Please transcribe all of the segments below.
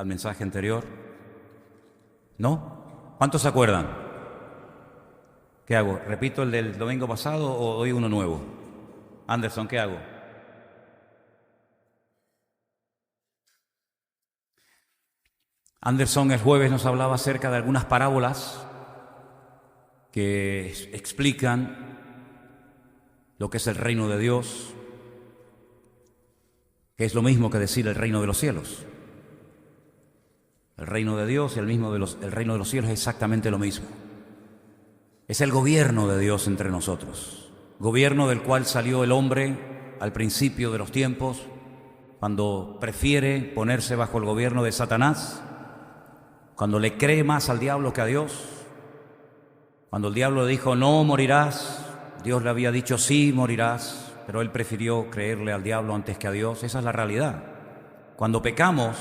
al mensaje anterior? ¿No? ¿Cuántos se acuerdan? ¿Qué hago? ¿Repito el del domingo pasado o doy uno nuevo? Anderson, ¿qué hago? Anderson el jueves nos hablaba acerca de algunas parábolas que explican lo que es el reino de Dios, que es lo mismo que decir el reino de los cielos. El reino de Dios y el reino de los cielos es exactamente lo mismo. Es el gobierno de Dios entre nosotros, gobierno del cual salió el hombre al principio de los tiempos, cuando prefiere ponerse bajo el gobierno de Satanás, cuando le cree más al diablo que a Dios, cuando el diablo le dijo no morirás, Dios le había dicho sí morirás, pero él prefirió creerle al diablo antes que a Dios. Esa es la realidad. Cuando pecamos,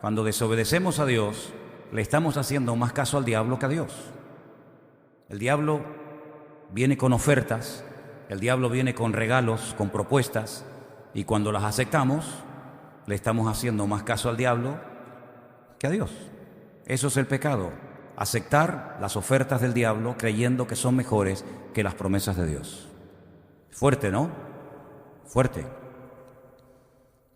cuando desobedecemos a Dios, le estamos haciendo más caso al diablo que a Dios. El diablo viene con ofertas, el diablo viene con regalos, con propuestas, y cuando las aceptamos, le estamos haciendo más caso al diablo que a Dios. Eso es el pecado, aceptar las ofertas del diablo creyendo que son mejores que las promesas de Dios. Fuerte, ¿no? Fuerte.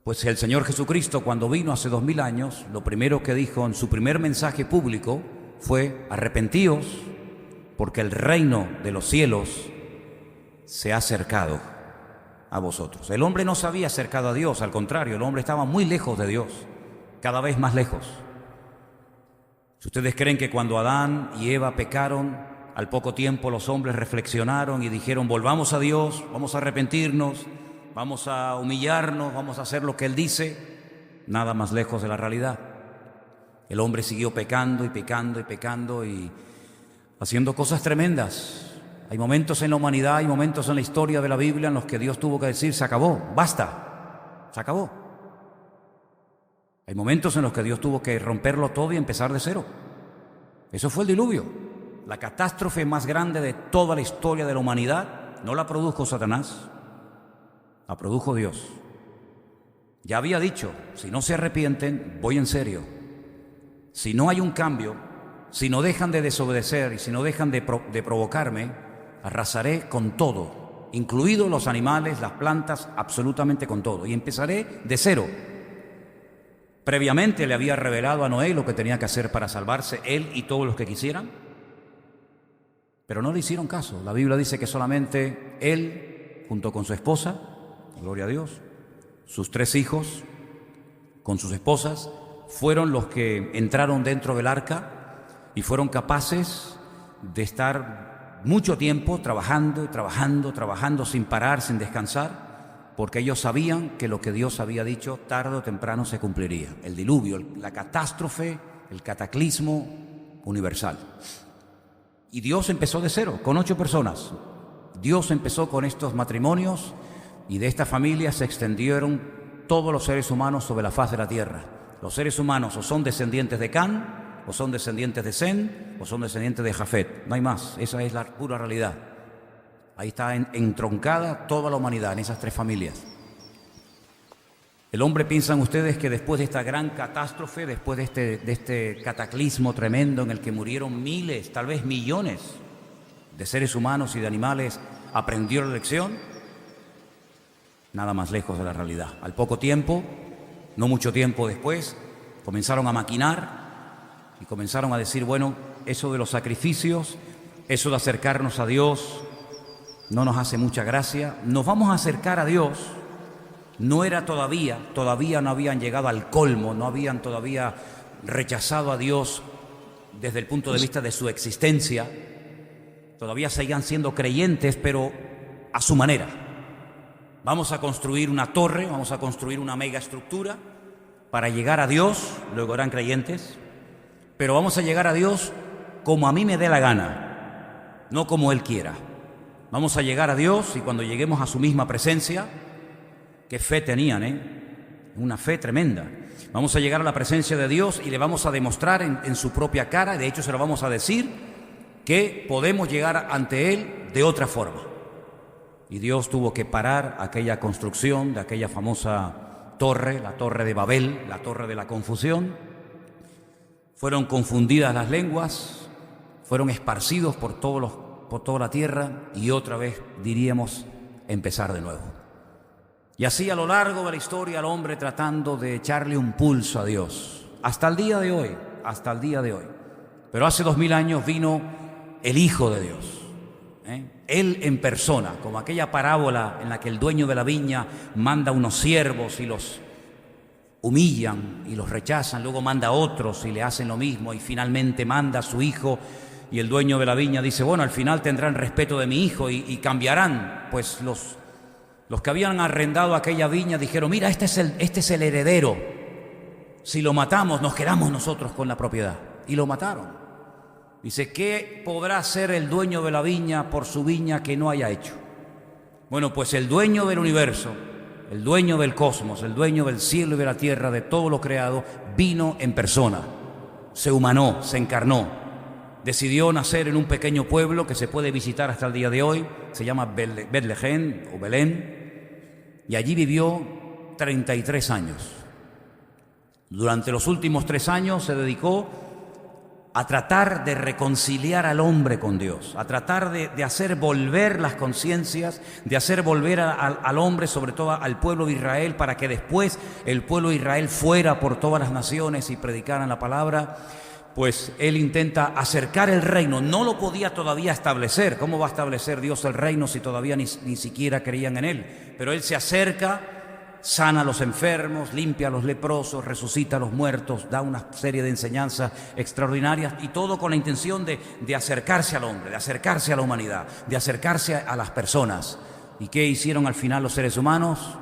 Pues el Señor Jesucristo, cuando vino hace 2000 años, lo primero que dijo en su primer mensaje público fue: arrepentíos, porque el reino de los cielos se ha acercado a vosotros. El hombre no se había acercado a Dios, al contrario, el hombre estaba muy lejos de Dios, cada vez más lejos. Si ustedes creen que cuando Adán y Eva pecaron, al poco tiempo los hombres reflexionaron y dijeron volvamos a Dios, vamos a arrepentirnos, vamos a humillarnos, vamos a hacer lo que Él dice, nada más lejos de la realidad. El hombre siguió pecando y pecando y pecando y haciendo cosas tremendas. Hay momentos en la humanidad, hay momentos en la historia de la Biblia en los que Dios tuvo que decir se acabó, basta, se acabó. Hay momentos en los que Dios tuvo que romperlo todo y empezar de cero. Eso fue el diluvio. La catástrofe más grande de toda la historia de la humanidad no la produjo Satanás, la produjo Dios. Ya había dicho, si no se arrepienten, voy en serio. Si no hay un cambio, si no dejan de desobedecer y si no dejan de provocarme, arrasaré con todo, incluidos los animales, las plantas, absolutamente con todo. Y empezaré de cero. Previamente le había revelado a Noé lo que tenía que hacer para salvarse, él y todos los que quisieran, pero no le hicieron caso. La Biblia dice que solamente él, junto con su esposa, gloria a Dios, sus 3 hijos, con sus esposas, fueron los que entraron dentro del arca y fueron capaces de estar mucho tiempo trabajando y trabajando, trabajando sin parar, sin descansar, porque ellos sabían que lo que Dios había dicho tarde o temprano se cumpliría. El diluvio, la catástrofe, el cataclismo universal. Y Dios empezó de cero, con 8 personas. Dios empezó con estos matrimonios y de esta familia se extendieron todos los seres humanos sobre la faz de la tierra. Los seres humanos o son descendientes de Can, o son descendientes de Sem, o son descendientes de Jafet. No hay más, esa es la pura realidad. Ahí está entroncada toda la humanidad en esas 3 familias. El hombre, piensan ustedes que después de esta gran catástrofe, después de este cataclismo tremendo en el que murieron miles, tal vez millones de seres humanos y de animales, aprendió la lección? Nada más lejos de la realidad. Al poco tiempo, no mucho tiempo después, comenzaron a maquinar y comenzaron a decir, bueno, eso de los sacrificios, eso de acercarnos a Dios, no nos hace mucha gracia, nos vamos a acercar a Dios. No era todavía no habían llegado al colmo, no habían todavía rechazado a Dios desde el punto de vista de su existencia, todavía seguían siendo creyentes, pero a su manera. Vamos a construir una torre, vamos a construir una mega estructura para llegar a Dios, luego eran creyentes, pero vamos a llegar a Dios como a mí me dé la gana, no como Él quiera. Vamos a llegar a Dios y cuando lleguemos a su misma presencia, qué fe tenían, una fe tremenda. Vamos a llegar a la presencia de Dios y le vamos a demostrar en su propia cara, de hecho se lo vamos a decir, que podemos llegar ante Él de otra forma. Y Dios tuvo que parar aquella construcción de aquella famosa torre, la torre de Babel, la torre de la confusión, fueron confundidas las lenguas, fueron esparcidos por toda la tierra y otra vez, diríamos, empezar de nuevo. Y así a lo largo de la historia el hombre tratando de echarle un pulso a Dios, hasta el día de hoy, hasta el día de hoy. Pero hace 2000 años vino el Hijo de Dios, Él en persona, como aquella parábola en la que el dueño de la viña manda unos siervos y los humillan y los rechazan, luego manda a otros y le hacen lo mismo y finalmente manda a su hijo y el dueño de la viña dice, bueno, al final tendrán respeto de mi hijo y cambiarán. Pues los que habían arrendado aquella viña dijeron, mira, este es el heredero, si lo matamos nos quedamos nosotros con la propiedad, y lo mataron. Dice, ¿qué podrá hacer el dueño de la viña por su viña que no haya hecho? Bueno, pues el dueño del universo, el dueño del cosmos, el dueño del cielo y de la tierra, de todo lo creado, vino en persona, se humanó, se encarnó, decidió nacer en un pequeño pueblo que se puede visitar hasta el día de hoy, se llama Betlehem o Belén, y allí vivió 33 años. Durante los últimos 3 años se dedicó a tratar de reconciliar al hombre con Dios, a tratar de hacer volver las conciencias, de hacer volver al hombre, sobre todo al pueblo de Israel, para que después el pueblo de Israel fuera por todas las naciones y predicaran la palabra. Pues él intenta acercar el reino, no lo podía todavía establecer. ¿Cómo va a establecer Dios el reino si todavía ni siquiera creían en él? Pero él se acerca, sana a los enfermos, limpia a los leprosos, resucita a los muertos, da una serie de enseñanzas extraordinarias, y todo con la intención de acercarse al hombre, de acercarse a la humanidad, de acercarse a las personas. ¿Y qué hicieron al final los seres humanos?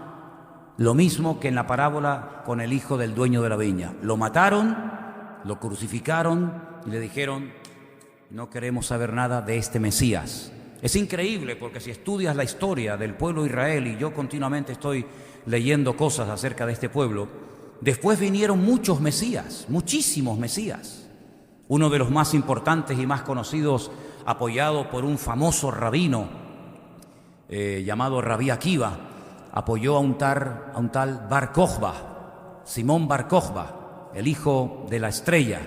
Lo mismo que en la parábola con el hijo del dueño de la viña. Lo mataron, lo crucificaron y le dijeron, no queremos saber nada de este Mesías. Es increíble porque si estudias la historia del pueblo de Israel, y yo continuamente estoy leyendo cosas acerca de este pueblo, después vinieron muchos Mesías, muchísimos Mesías. Uno de los más importantes y más conocidos, apoyado por un famoso rabino llamado Rabí Akiva, apoyó a un tal Bar Kokhba, Simón Bar Kokhba, el hijo de la estrella,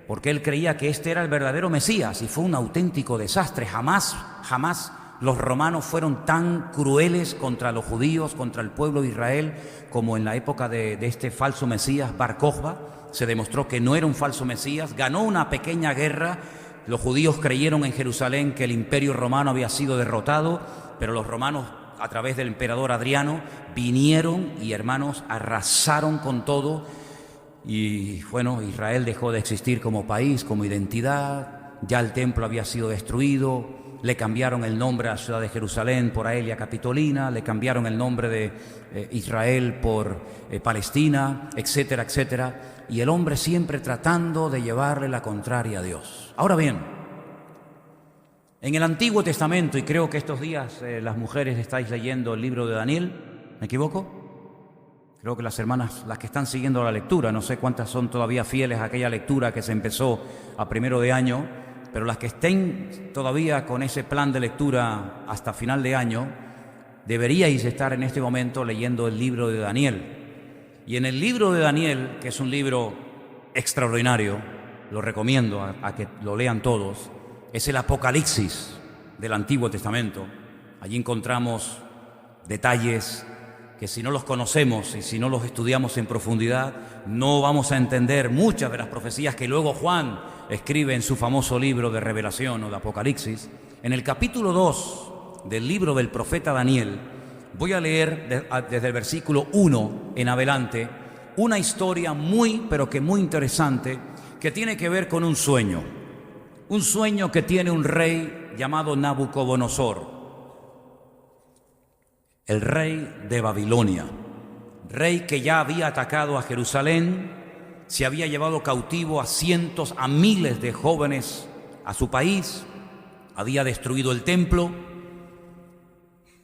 porque él creía que este era el verdadero Mesías, y fue un auténtico desastre. Jamás los romanos fueron tan crueles contra los judíos, contra el pueblo de Israel, como en la época de este falso Mesías, Bar Kokhba. Se demostró que no era un falso Mesías, ganó una pequeña guerra, los judíos creyeron en Jerusalén que el imperio romano había sido derrotado, pero los romanos, a través del emperador Adriano, vinieron y, hermanos, arrasaron con todo. Y bueno, Israel dejó de existir como país, como identidad, ya el templo había sido destruido, le cambiaron el nombre a la ciudad de Jerusalén por Aelia Capitolina, le cambiaron el nombre de Israel por Palestina, etcétera, etcétera, y el hombre siempre tratando de llevarle la contraria a Dios. Ahora bien, en el Antiguo Testamento, y creo que estos días las mujeres estáis leyendo el libro de Daniel, ¿me equivoco? Creo que las hermanas, las que están siguiendo la lectura, no sé cuántas son todavía fieles a aquella lectura que se empezó a 1 de año, pero las que estén todavía con ese plan de lectura hasta final de año, deberíais estar en este momento leyendo el libro de Daniel. Y en el libro de Daniel, que es un libro extraordinario, lo recomiendo a que lo lean todos, es el Apocalipsis del Antiguo Testamento. Allí encontramos detalles que si no los conocemos y si no los estudiamos en profundidad, no vamos a entender muchas de las profecías que luego Juan escribe en su famoso libro de Revelación o de Apocalipsis. En el capítulo 2 del libro del profeta Daniel, voy a leer desde el versículo 1 en adelante una historia muy, pero que muy interesante, que tiene que ver con un sueño que tiene un rey llamado Nabucodonosor, el rey de Babilonia, rey que ya había atacado a Jerusalén, se había llevado cautivo a cientos, a miles de jóvenes a su país, había destruido el templo.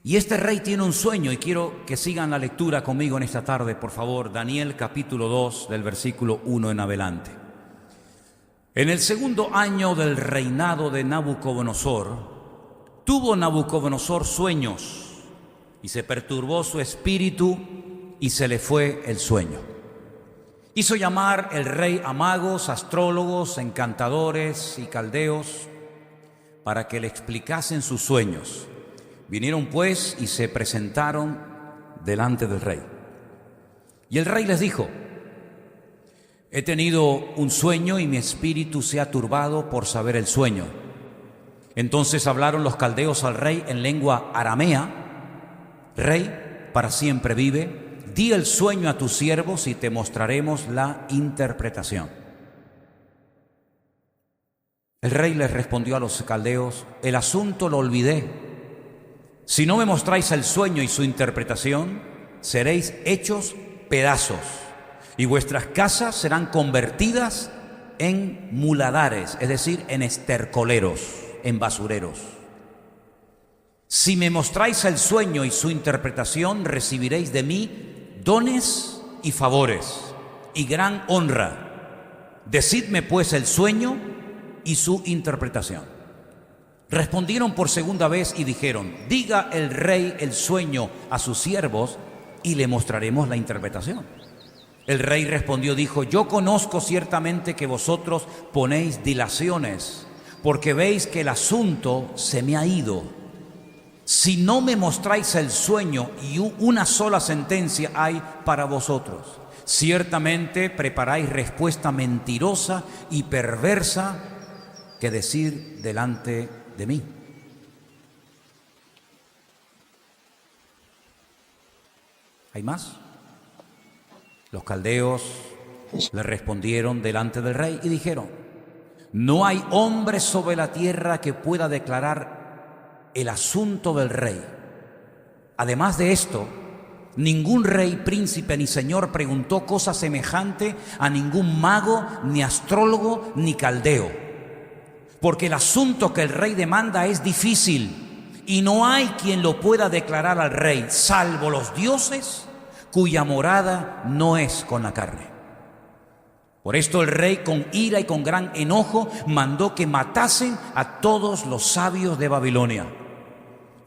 Y este rey tiene un sueño, y quiero que sigan la lectura conmigo en esta tarde, por favor. Daniel capítulo 2 del versículo 1 en adelante. En el 2.º año del reinado de Nabucodonosor, tuvo Nabucodonosor sueños, y se perturbó su espíritu y se le fue el sueño. Hizo llamar el rey a magos, astrólogos, encantadores y caldeos para que le explicasen sus sueños. Vinieron pues y se presentaron delante del rey. Y el rey les dijo: he tenido un sueño y mi espíritu se ha turbado por saber el sueño. Entonces hablaron los caldeos al rey en lengua aramea: Rey, para siempre vive, di el sueño a tus siervos y te mostraremos la interpretación. El rey les respondió a los caldeos: el asunto lo olvidé. Si no me mostráis el sueño y su interpretación, seréis hechos pedazos, y vuestras casas serán convertidas en muladares, es decir, en estercoleros, en basureros. Si me mostráis el sueño y su interpretación, recibiréis de mí dones y favores y gran honra. Decidme pues el sueño y su interpretación. Respondieron por segunda vez y dijeron: diga el rey el sueño a sus siervos y le mostraremos la interpretación. El rey respondió, dijo: yo conozco ciertamente que vosotros ponéis dilaciones, porque veis que el asunto se me ha ido. Si no me mostráis el sueño y una sola sentencia hay para vosotros, ciertamente preparáis respuesta mentirosa y perversa que decir delante de mí. ¿Hay más? Los caldeos le respondieron delante del rey y dijeron: no hay hombre sobre la tierra que pueda declarar el asunto del rey. Además de esto, ningún rey, príncipe ni señor preguntó cosa semejante a ningún mago, ni astrólogo, ni caldeo. Porque el asunto que el rey demanda es difícil y no hay quien lo pueda declarar al rey, salvo los dioses cuya morada no es con la carne. Por esto el rey, con ira y con gran enojo, mandó que matasen a todos los sabios de Babilonia.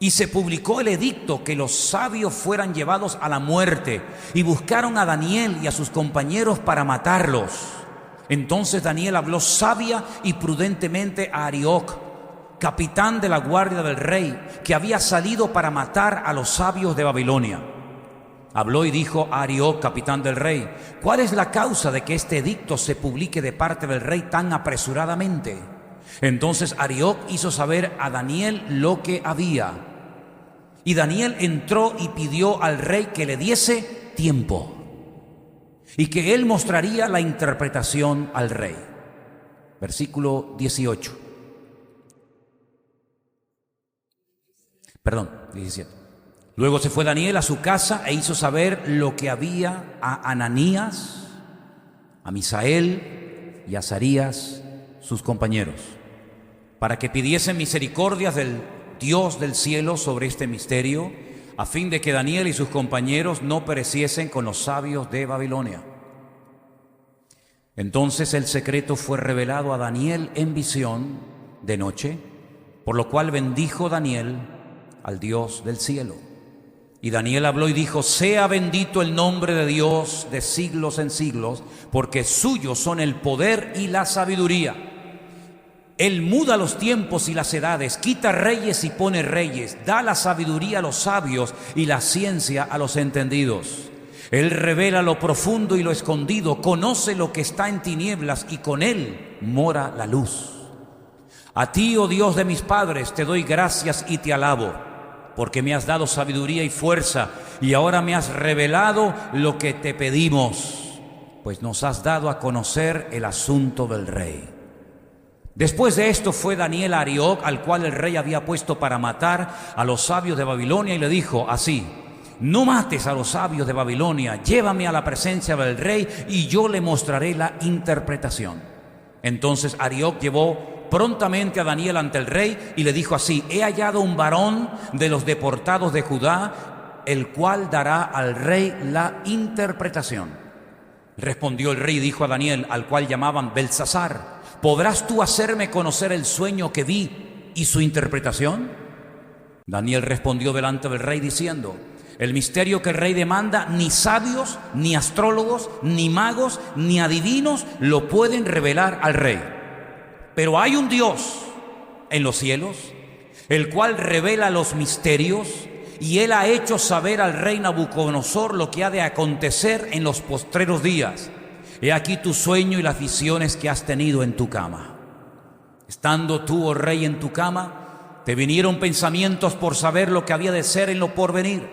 Y se publicó el edicto que los sabios fueran llevados a la muerte, y buscaron a Daniel y a sus compañeros para matarlos. Entonces Daniel habló sabia y prudentemente a Arioc, capitán de la guardia del rey, que había salido para matar a los sabios de Babilonia. Habló y dijo a Arioc, capitán del rey: ¿cuál es la causa de que este edicto se publique de parte del rey tan apresuradamente? Entonces Arioc hizo saber a Daniel lo que había. Y Daniel entró y pidió al rey que le diese tiempo y que él mostraría la interpretación al rey. Versículo 18. Perdón, 17. Luego se fue Daniel a su casa e hizo saber lo que había a Ananías, a Misael y a Azarías, sus compañeros, para que pidiesen misericordias del Dios del cielo sobre este misterio, a fin de que Daniel y sus compañeros no pereciesen con los sabios de Babilonia. Entonces el secreto fue revelado a Daniel en visión de noche, por lo cual bendijo Daniel al Dios del cielo. Y Daniel habló y dijo: sea bendito el nombre de Dios de siglos en siglos, porque suyos son el poder y la sabiduría. Él muda los tiempos y las edades, quita reyes y pone reyes, da la sabiduría a los sabios y la ciencia a los entendidos. Él revela lo profundo y lo escondido, conoce lo que está en tinieblas y con él mora la luz. A ti, oh Dios de mis padres, te doy gracias y te alabo, porque me has dado sabiduría y fuerza, y ahora me has revelado lo que te pedimos, pues nos has dado a conocer el asunto del rey. Después de esto fue Daniel a Arioc, al cual el rey había puesto para matar a los sabios de Babilonia, y le dijo así: no mates a los sabios de Babilonia, llévame a la presencia del rey, y yo le mostraré la interpretación. Entonces Arioc llevó prontamente a Daniel ante el rey y le dijo así: he hallado un varón de los deportados de Judá, el cual dará al rey la interpretación. Respondió el rey y dijo a Daniel, al cual llamaban Belsasar: ¿podrás tú hacerme conocer el sueño que vi y su interpretación? Daniel respondió delante del rey diciendo: El misterio que el rey demanda, ni sabios, ni astrólogos, ni magos, ni adivinos lo pueden revelar al rey. Pero hay un Dios en los cielos, el cual revela los misterios, y él ha hecho saber al rey Nabucodonosor lo que ha de acontecer en los postreros días. He aquí tu sueño y las visiones que has tenido en tu cama. Estando tú, oh rey, en tu cama, te vinieron pensamientos por saber lo que había de ser en lo porvenir,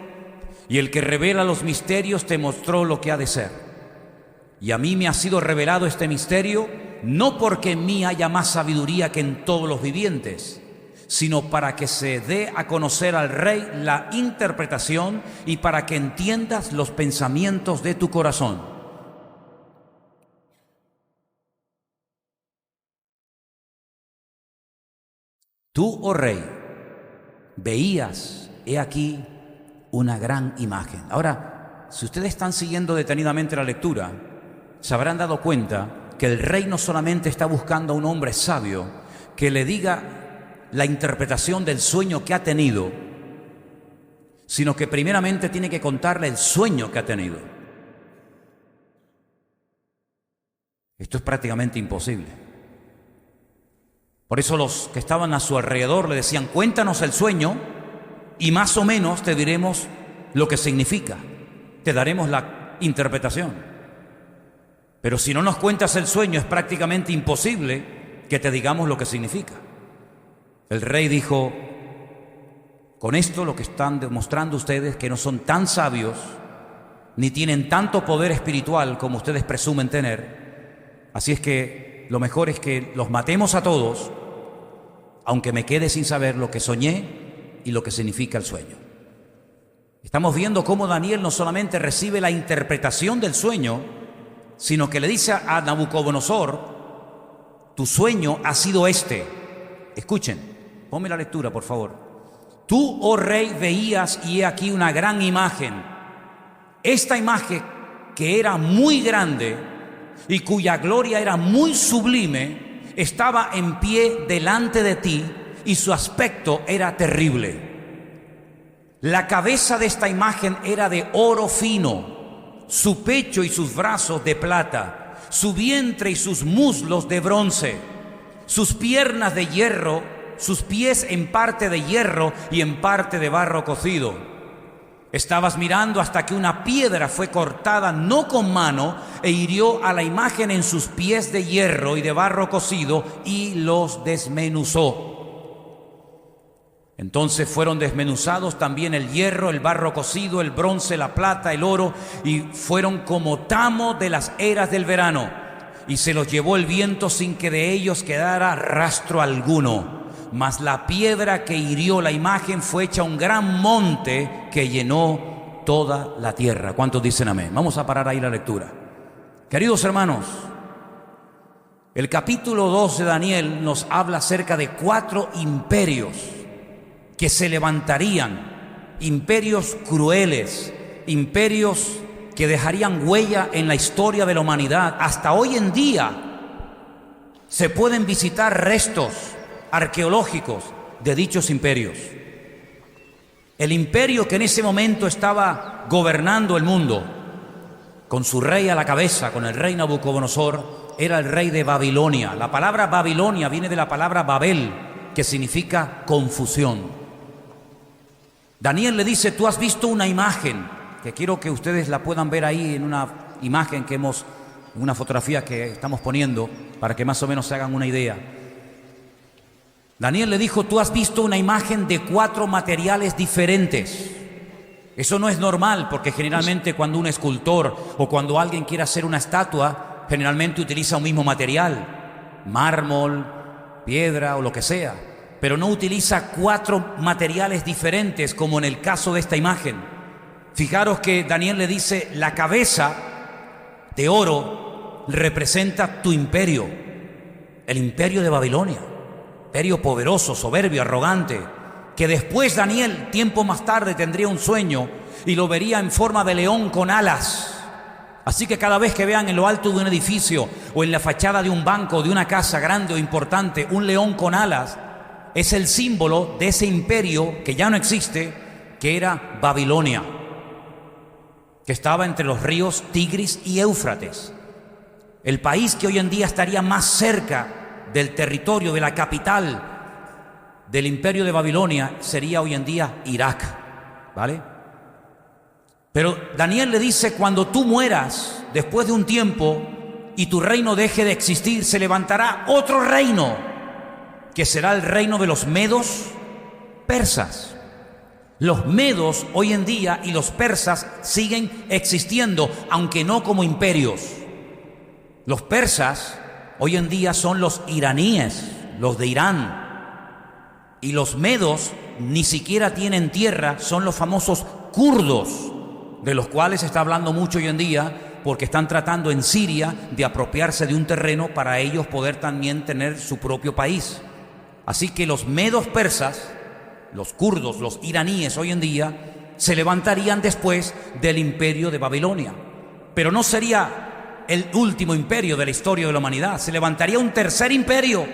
y el que revela los misterios te mostró lo que ha de ser. Y a mí me ha sido revelado este misterio, no porque en mí haya más sabiduría que en todos los vivientes, sino para que se dé a conocer al rey la interpretación y para que entiendas los pensamientos de tu corazón. Tú, oh rey, veías, he aquí, una gran imagen. Ahora, si ustedes están siguiendo detenidamente la lectura, se habrán dado cuenta que el rey no solamente está buscando a un hombre sabio que le diga la interpretación del sueño que ha tenido, sino que primeramente tiene que contarle el sueño que ha tenido. Esto es prácticamente imposible. Por eso los que estaban a su alrededor le decían: cuéntanos el sueño y más o menos te diremos lo que significa, te daremos la interpretación. Pero si no nos cuentas el sueño, es prácticamente imposible que te digamos lo que significa. El rey dijo: con esto lo que están demostrando ustedes que no son tan sabios ni tienen tanto poder espiritual como ustedes presumen tener. Así es que lo mejor es que los matemos a todos, aunque me quede sin saber lo que soñé y lo que significa el sueño. Estamos viendo cómo Daniel no solamente recibe la interpretación del sueño, sino que le dice a Nabucodonosor: tu sueño ha sido este. Escuchen, ponme la lectura, por favor. Tú, oh rey, veías y he aquí una gran imagen. Esta imagen, que era muy grande y cuya gloria era muy sublime, estaba en pie delante de ti y su aspecto era terrible. La cabeza de esta imagen era de oro fino, su pecho y sus brazos de plata, su vientre y sus muslos de bronce, sus piernas de hierro, sus pies en parte de hierro y en parte de barro cocido. Estabas mirando hasta que una piedra fue cortada no con mano e hirió a la imagen en sus pies de hierro y de barro cocido y los desmenuzó. Entonces fueron desmenuzados también el hierro, el barro cocido, el bronce, la plata, el oro, y fueron como tamo de las eras del verano, y se los llevó el viento sin que de ellos quedara rastro alguno. Mas la piedra que hirió la imagen fue hecha un gran monte que llenó toda la tierra. ¿Cuántos dicen amén? Vamos a parar ahí la lectura. Queridos hermanos, el capítulo 2 de Daniel nos habla acerca de 4 imperios que se levantarían, imperios crueles, imperios que dejarían huella en la historia de la humanidad. Hasta hoy en día se pueden visitar restos arqueológicos de dichos imperios. El imperio que en ese momento estaba gobernando el mundo, con su rey a la cabeza, con el rey Nabucodonosor, era el rey de Babilonia. La palabra Babilonia viene de la palabra Babel, que significa confusión. Daniel le dice: tú has visto una imagen, que quiero que ustedes la puedan ver ahí en una imagen que una fotografía que estamos poniendo, para que más o menos se hagan una idea. Daniel le dijo: tú has visto una imagen de 4 materiales diferentes. Eso no es normal, porque generalmente cuando un escultor o cuando alguien quiere hacer una estatua, generalmente utiliza un mismo material, mármol, piedra o lo que sea, pero no utiliza 4 materiales diferentes como en el caso de esta imagen. Fijaros que Daniel le dice: la cabeza de oro representa tu imperio, el imperio de Babilonia. Imperio poderoso, soberbio, arrogante, que después Daniel, tiempo más tarde, tendría un sueño y lo vería en forma de león con alas. Así que cada vez que vean en lo alto de un edificio o en la fachada de un banco, de una casa grande o importante, un león con alas, es el símbolo de ese imperio que ya no existe, que era Babilonia. que estaba entre los ríos Tigris y Éufrates. El país que hoy en día estaría más cerca del territorio, de la capital del imperio de Babilonia, sería hoy en día Irak, ¿vale? Pero Daniel le dice: cuando tú mueras, después de un tiempo, y tu reino deje de existir, se levantará otro reino, que será el reino de los medos persas. Los medos hoy en día y los persas siguen existiendo, aunque no como imperios. Los persas hoy en día son los iraníes, los de Irán. Y los medos ni siquiera tienen tierra, son los famosos kurdos, de los cuales se está hablando mucho hoy en día, porque están tratando en Siria de apropiarse de un terreno para ellos poder también tener su propio país. Así que los medos persas, los kurdos, los iraníes hoy en día, se levantarían después del imperio de Babilonia. Pero no sería el último imperio de la historia de la humanidad. Se levantaría un tercer imperio,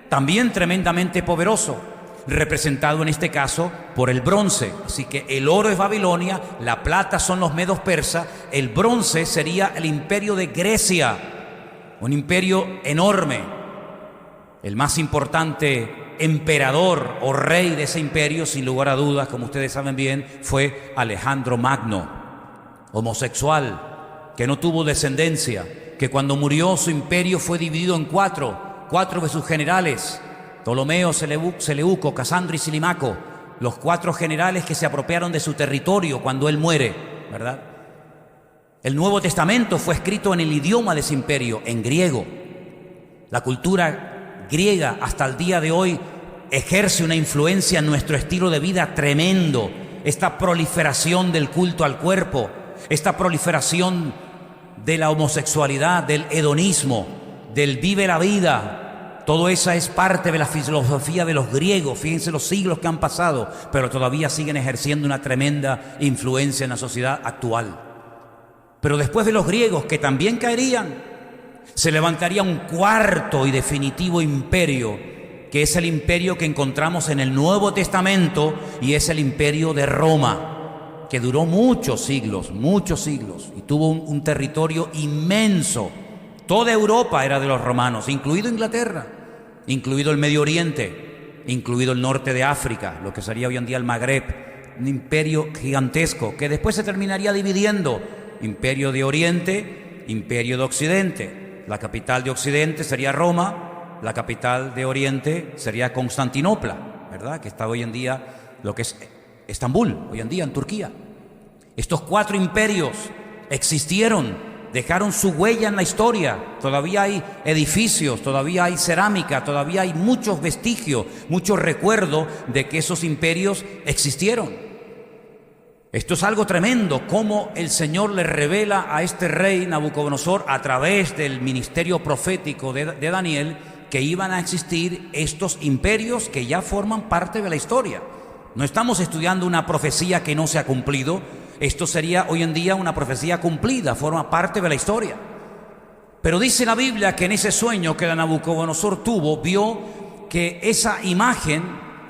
también tremendamente poderoso, representado en este caso por el bronce. Así que el oro es Babilonia, la plata son los medos persas, el bronce sería el imperio de Grecia, un imperio enorme. El más importante emperador o rey de ese imperio, sin lugar a dudas, como ustedes saben bien, fue Alejandro Magno, homosexual, que no tuvo descendencia, que cuando murió su imperio fue dividido en cuatro de sus generales: Ptolomeo, Seleuco, Casandro y Silimaco, los 4 generales que se apropiaron de su territorio cuando él muere, ¿verdad? El Nuevo Testamento fue escrito en el idioma de ese imperio, en griego. La cultura griega hasta el día de hoy ejerce una influencia en nuestro estilo de vida tremendo. Esta proliferación del culto al cuerpo, esta proliferación de la homosexualidad, del hedonismo, del vive la vida, todo eso es parte de la filosofía de los griegos. Fíjense los siglos que han pasado, pero todavía siguen ejerciendo una tremenda influencia en la sociedad actual. Pero después de los griegos, que también caerían, se levantaría un cuarto y definitivo imperio, que es el imperio que encontramos en el Nuevo Testamento, y es el imperio de Roma, que duró muchos siglos, y tuvo un territorio inmenso. Toda Europa era de los romanos, incluido Inglaterra, incluido el Medio Oriente, incluido el norte de África, lo que sería hoy en día el Magreb. Un imperio gigantesco que después se terminaría dividiendo: imperio de Oriente, imperio de Occidente. La capital de Occidente sería Roma, la capital de Oriente sería Constantinopla, ¿verdad? Que está hoy en día lo que es Estambul, hoy en día en Turquía. Estos 4 imperios existieron, dejaron su huella en la historia. Todavía hay edificios, todavía hay cerámica, todavía hay muchos vestigios, mucho recuerdo de que esos imperios existieron. Esto es algo tremendo, cómo el Señor le revela a este rey Nabucodonosor, a través del ministerio profético de Daniel, que iban a existir estos imperios que ya forman parte de la historia. No estamos estudiando una profecía que no se ha cumplido. Esto sería hoy en día una profecía cumplida, forma parte de la historia. Pero dice la Biblia que en ese sueño que Nabucodonosor tuvo, vio que esa imagen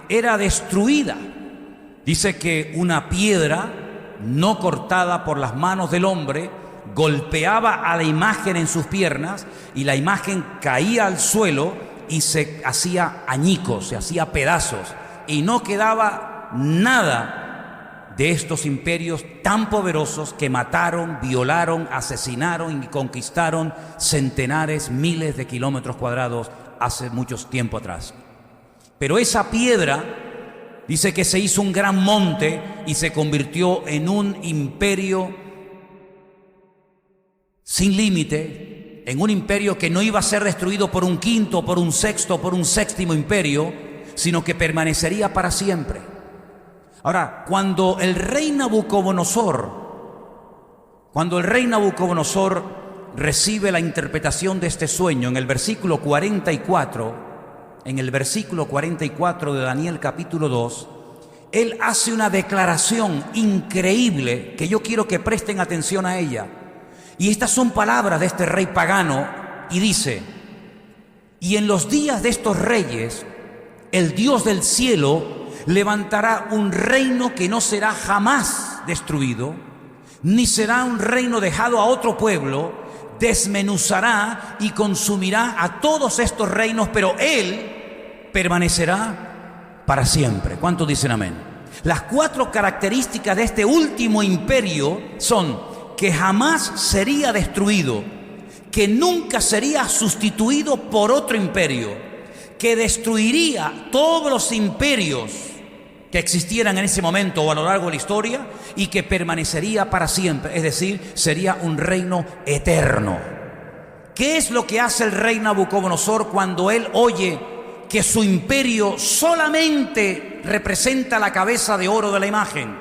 era destruida. Dice que una piedra no cortada por las manos del hombre golpeaba a la imagen en sus piernas, y la imagen caía al suelo y se hacía añicos, se hacía pedazos, y no quedaba nada de estos imperios tan poderosos que mataron, violaron, asesinaron y conquistaron centenares, miles de kilómetros cuadrados hace mucho tiempo atrás. Pero esa piedra, dice que se hizo un gran monte y se convirtió en un imperio sin límite, en un imperio que no iba a ser destruido por un quinto, por un sexto, por un séptimo imperio, sino que permanecería para siempre. Ahora, cuando el rey Nabucodonosor recibe la interpretación de este sueño, en el versículo 44, de Daniel capítulo 2, él hace una declaración increíble que yo quiero que presten atención a ella. Y estas son palabras de este rey pagano, y dice: y en los días de estos reyes, el Dios del cielo levantará un reino que no será jamás destruido, ni será un reino dejado a otro pueblo. Desmenuzará y consumirá a todos estos reinos, pero Él permanecerá para siempre. ¿Cuántos dicen amén? Las 4 características de este último imperio son que jamás sería destruido, que nunca sería sustituido por otro imperio, que destruiría todos los imperios que existieran en ese momento o a lo largo de la historia, y que permanecería para siempre, es decir, sería un reino eterno. ¿Qué es lo que hace el rey Nabucodonosor cuando él oye que su imperio solamente representa la cabeza de oro de la imagen?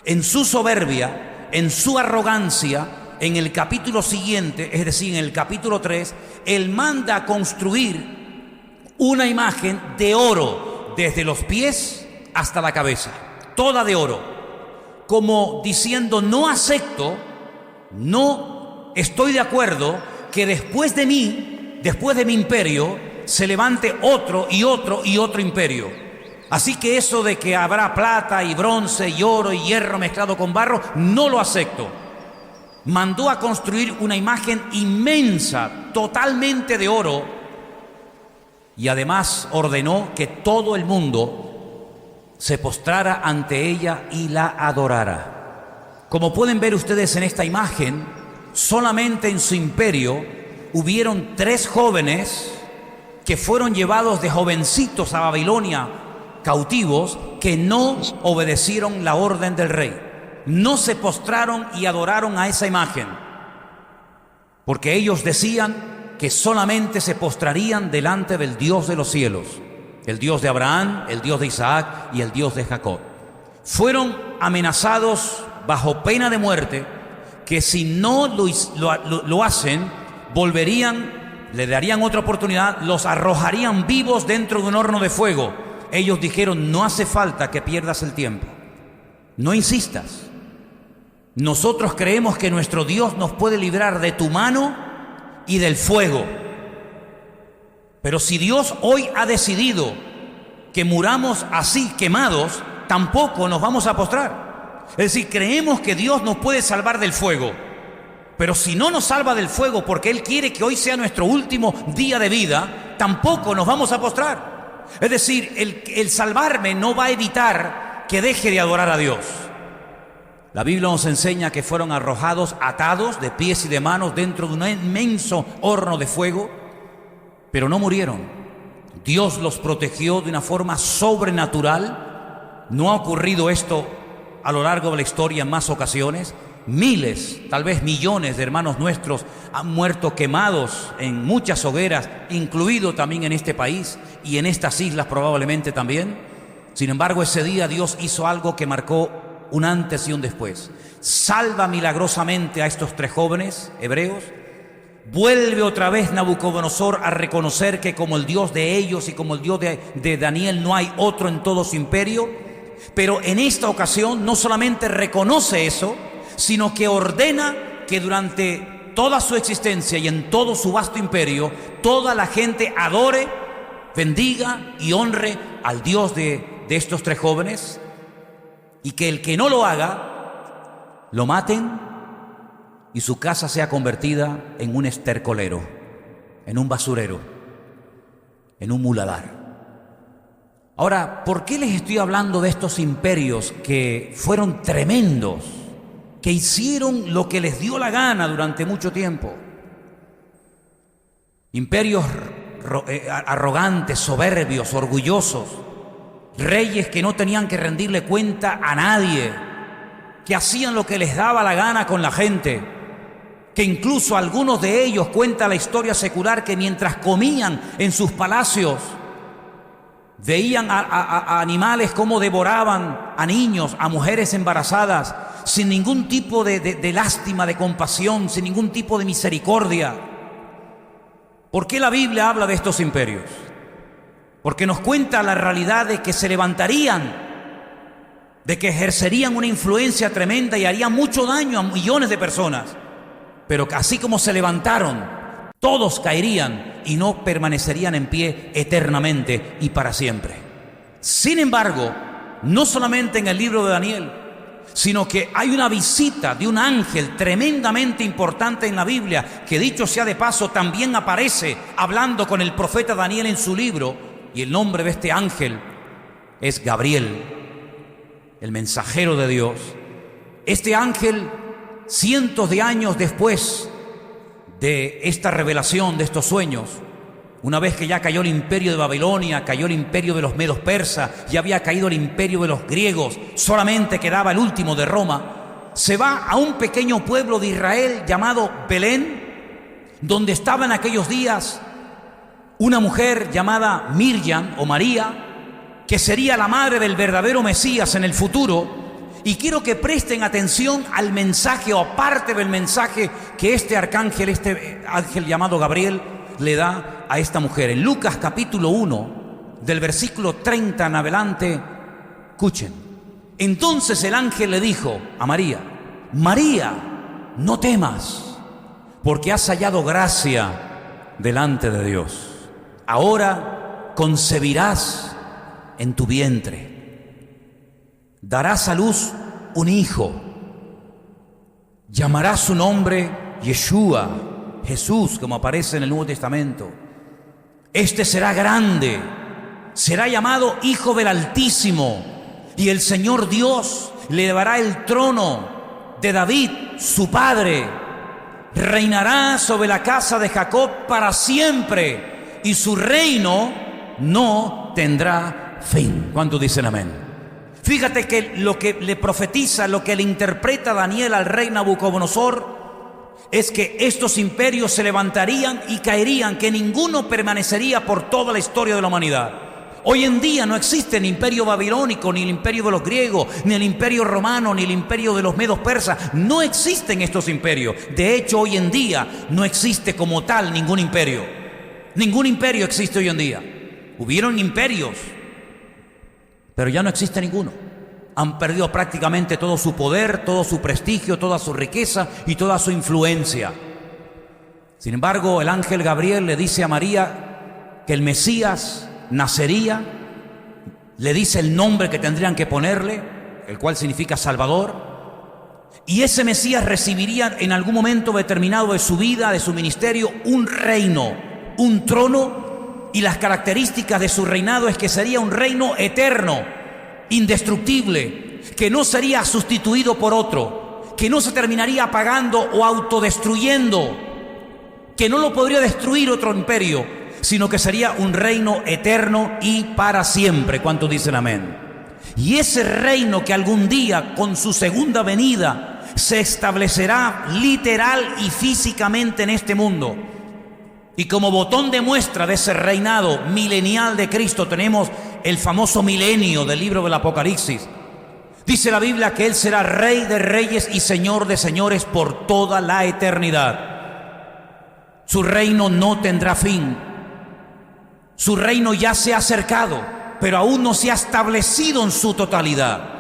En su soberbia, en su arrogancia, en el capítulo siguiente, es decir, en el capítulo 3, él manda a construir una imagen de oro desde los pies hasta la cabeza, toda de oro, como diciendo: no acepto, no estoy de acuerdo que después de mí, después de mi imperio, se levante otro y otro y otro imperio. Así que eso de que habrá plata y bronce y oro y hierro mezclado con barro, no lo acepto. Mandó a construir una imagen inmensa, totalmente de oro, y además ordenó que todo el mundo se postrara ante ella y la adorara. Como pueden ver ustedes en esta imagen, solamente en su imperio hubieron 3 jóvenes que fueron llevados de jovencitos a Babilonia cautivos, que no obedecieron la orden del rey, no se postraron y adoraron a esa imagen, porque ellos decían que solamente se postrarían delante del Dios de los cielos, el Dios de Abraham, el Dios de Isaac y el Dios de Jacob. Fueron amenazados bajo pena de muerte, que si no lo hacen, volverían, le darían otra oportunidad, los arrojarían vivos dentro de un horno de fuego. Ellos dijeron: no hace falta que pierdas el tiempo, no insistas. Nosotros creemos que nuestro Dios nos puede librar de tu mano y del fuego. Pero si Dios hoy ha decidido que muramos así, quemados, tampoco nos vamos a postrar. Es decir, creemos que Dios nos puede salvar del fuego, pero si no nos salva del fuego porque Él quiere que hoy sea nuestro último día de vida, tampoco nos vamos a postrar. Es decir, el salvarme no va a evitar que deje de adorar a Dios. La Biblia nos enseña que fueron arrojados, atados de pies y de manos dentro de un inmenso horno de fuego, pero no murieron. Dios los protegió de una forma sobrenatural. No ha ocurrido esto a lo largo de la historia en más ocasiones. Miles, tal vez millones de hermanos nuestros han muerto quemados en muchas hogueras, incluido también en este país y en estas islas probablemente también. Sin embargo, ese día Dios hizo algo que marcó un antes y un después. Salva milagrosamente a estos 3 jóvenes hebreos. Vuelve otra vez Nabucodonosor a reconocer que como el Dios de ellos y como el Dios de Daniel no hay otro en todo su imperio. Pero en esta ocasión no solamente reconoce eso, sino que ordena que durante toda su existencia y en todo su vasto imperio, toda la gente adore, bendiga y honre al Dios de estos 3 jóvenes, y que el que no lo haga, lo maten y su casa sea convertida en un estercolero, en un basurero, en un muladar. Ahora, ¿por qué les estoy hablando de estos imperios que fueron tremendos, que hicieron lo que les dio la gana durante mucho tiempo? Imperios arrogantes, soberbios, orgullosos, reyes que no tenían que rendirle cuenta a nadie, que hacían lo que les daba la gana con la gente, que incluso algunos de ellos, cuenta la historia secular, que mientras comían en sus palacios veían a animales como devoraban a niños, a mujeres embarazadas, sin ningún tipo de lástima, de compasión, sin ningún tipo de misericordia. ¿Por qué la Biblia habla de estos imperios? Porque nos cuenta la realidad de que se levantarían, de que ejercerían una influencia tremenda y harían mucho daño a millones de personas. Pero que así como se levantaron, todos caerían y no permanecerían en pie eternamente y para siempre. Sin embargo, no solamente en el libro de Daniel, sino que hay una visita de un ángel tremendamente importante en la Biblia, que dicho sea de paso también aparece hablando con el profeta Daniel en su libro, y el nombre de este ángel es Gabriel, el mensajero de Dios. Este ángel, cientos de años después de esta revelación, de estos sueños, una vez que ya cayó el imperio de Babilonia, cayó el imperio de los medos persas, ya había caído el imperio de los griegos, solamente quedaba el último de Roma, se va a un pequeño pueblo de Israel llamado Belén, donde estaba en aquellos días una mujer llamada Miriam o María, que sería la madre del verdadero Mesías en el futuro. Y quiero que presten atención al mensaje, o aparte del mensaje que este ángel llamado Gabriel le da a esta mujer. En Lucas capítulo 1, del versículo 30 en adelante, escuchen. Entonces el ángel le dijo a María: María, no temas, porque has hallado gracia delante de Dios. Ahora concebirás en tu vientre, darás a luz un hijo, llamarás su nombre Yeshua, Jesús, como aparece en el Nuevo Testamento. Este será grande, será llamado Hijo del Altísimo, y el Señor Dios le dará el trono de David, su padre. Reinará sobre la casa de Jacob para siempre, y su reino no tendrá fin. ¿Cuántos dicen amén? Fíjate que lo que le profetiza, lo que le interpreta Daniel al rey Nabucodonosor, es que estos imperios se levantarían y caerían, que ninguno permanecería por toda la historia de la humanidad. Hoy en día no existe el imperio babilónico, ni el imperio de los griegos, ni el imperio romano, ni el imperio de los medos persas. No existen estos imperios. De hecho, hoy en día no existe como tal ningún imperio. Ningún imperio existe hoy en día. Hubieron imperios, pero ya no existe ninguno. Han perdido prácticamente todo su poder, todo su prestigio, toda su riqueza y toda su influencia. Sin embargo, el ángel Gabriel le dice a María que el Mesías nacería, le dice el nombre que tendrían que ponerle, el cual significa Salvador, y ese Mesías recibiría en algún momento determinado de su vida, de su ministerio, un reino, un trono, y las características de su reinado es que sería un reino eterno, indestructible, que no sería sustituido por otro, que no se terminaría apagando o autodestruyendo, que no lo podría destruir otro imperio, sino que sería un reino eterno y para siempre. ¿Cuántos dicen amén? Y ese reino que algún día, con su segunda venida, se establecerá literal y físicamente en este mundo. Y como botón de muestra de ese reinado milenial de Cristo tenemos el famoso milenio del libro del Apocalipsis. Dice la Biblia que Él será Rey de reyes y Señor de señores por toda la eternidad. Su reino no tendrá fin. Su reino ya se ha acercado, pero aún no se ha establecido en su totalidad.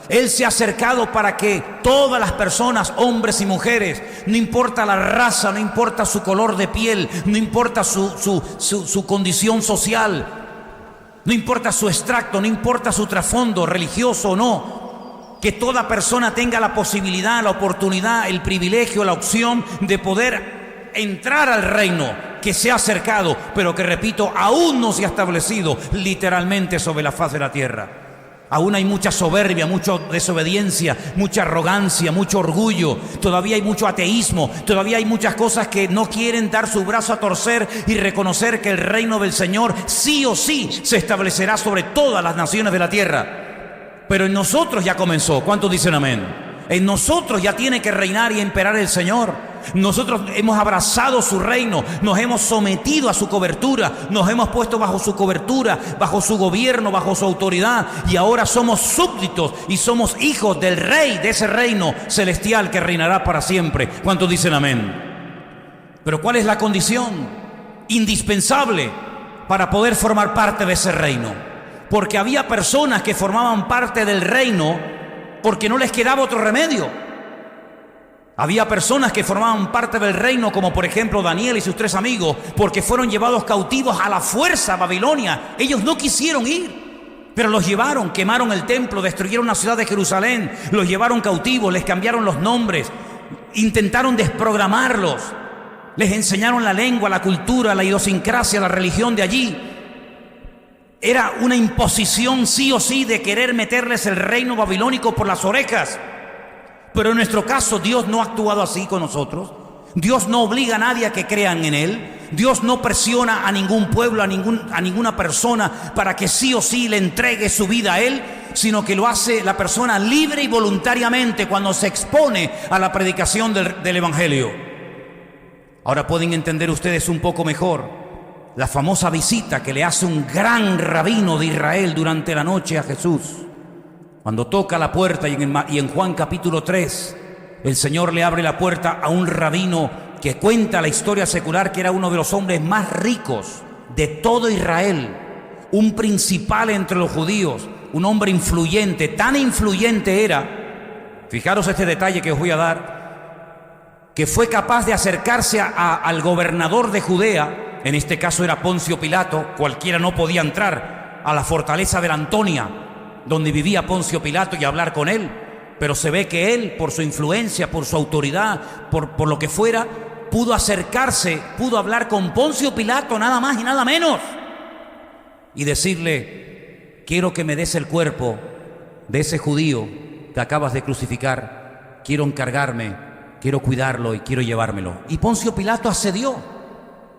Él se ha acercado para que todas las personas, hombres y mujeres, no importa la raza, no importa su color de piel, no importa su condición social, no importa su extracto, no importa su trasfondo religioso o no, que toda persona tenga la posibilidad, la oportunidad, el privilegio, la opción de poder entrar al reino que se ha acercado, pero que, repito, aún no se ha establecido literalmente sobre la faz de la tierra. Aún hay mucha soberbia, mucha desobediencia, mucha arrogancia, mucho orgullo. Todavía hay mucho ateísmo. Todavía hay muchas cosas que no quieren dar su brazo a torcer y reconocer que el reino del Señor sí o sí se establecerá sobre todas las naciones de la tierra. Pero en nosotros ya comenzó. ¿Cuántos dicen amén? En nosotros ya tiene que reinar y imperar el Señor. Nosotros hemos abrazado su reino, nos hemos sometido a su cobertura, nos hemos puesto bajo su cobertura, bajo su gobierno, bajo su autoridad, y ahora somos súbditos y somos hijos del Rey de ese reino celestial que reinará para siempre. ¿Cuántos dicen amén? Pero ¿cuál es la condición indispensable para poder formar parte de ese reino? Porque había personas que formaban parte del reino porque no les quedaba otro remedio. Había personas que formaban parte del reino, como por ejemplo Daniel y sus 3 amigos, porque fueron llevados cautivos a la fuerza a Babilonia. Ellos no quisieron ir. Pero los llevaron, quemaron el templo, destruyeron la ciudad de Jerusalén, los llevaron cautivos, les cambiaron los nombres, intentaron desprogramarlos, les enseñaron la lengua, la cultura, la idiosincrasia, la religión de allí. Era una imposición sí o sí de querer meterles el reino babilónico por las orejas. Pero en nuestro caso Dios no ha actuado así con nosotros. Dios no obliga a nadie a que crean en Él. Dios no presiona a ningún pueblo, a ninguna persona para que sí o sí le entregue su vida a Él, sino que lo hace la persona libre y voluntariamente cuando se expone a la predicación del Evangelio. Ahora pueden entender ustedes un poco mejor la famosa visita que le hace un gran rabino de Israel durante la noche a Jesús. Cuando toca la puerta y en Juan capítulo 3, el Señor le abre la puerta a un rabino que cuenta la historia secular que era uno de los hombres más ricos de todo Israel, un principal entre los judíos, un hombre influyente, tan influyente era, fijaros este detalle que os voy a dar, que fue capaz de acercarse al gobernador de Judea, en este caso era Poncio Pilato. Cualquiera no podía entrar a la fortaleza de la Antonia, donde vivía Poncio Pilato, y hablar con él, pero se ve que él, por su influencia, por su autoridad, por lo que fuera, pudo acercarse, pudo hablar con Poncio Pilato, nada más y nada menos, y decirle: quiero que me des el cuerpo de ese judío que acabas de crucificar, quiero encargarme, quiero cuidarlo y quiero llevármelo. Y Poncio Pilato accedió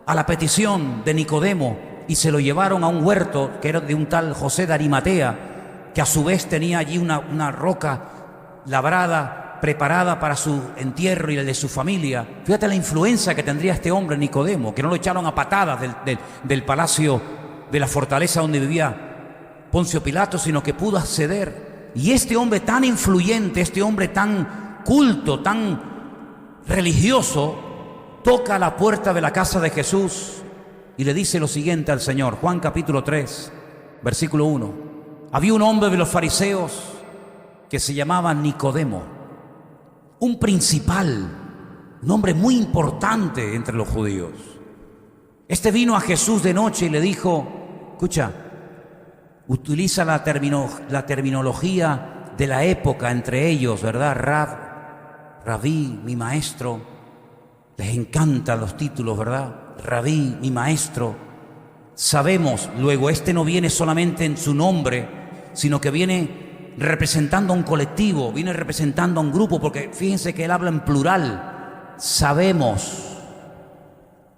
a la petición de Nicodemo y se lo llevaron a un huerto que era de un tal José de Arimatea, que a su vez tenía allí una roca labrada, preparada para su entierro y el de su familia. Fíjate la influencia que tendría este hombre Nicodemo, que no lo echaron a patadas del palacio, de la fortaleza donde vivía Poncio Pilato, sino que pudo acceder. Y este hombre tan influyente, este hombre tan culto, tan religioso, toca la puerta de la casa de Jesús y le dice lo siguiente al Señor. Juan capítulo 3, versículo 1. Había un hombre de los fariseos que se llamaba Nicodemo, un principal, un hombre muy importante entre los judíos. Este vino a Jesús de noche y le dijo: escucha, utiliza la terminología de la época entre ellos, ¿verdad? Rabí, mi maestro. Les encantan los títulos, ¿verdad? Rabí, mi maestro. Sabemos, luego, este no viene solamente en su nombre, sino que viene representando a un colectivo, viene representando a un grupo, porque fíjense que él habla en plural. Sabemos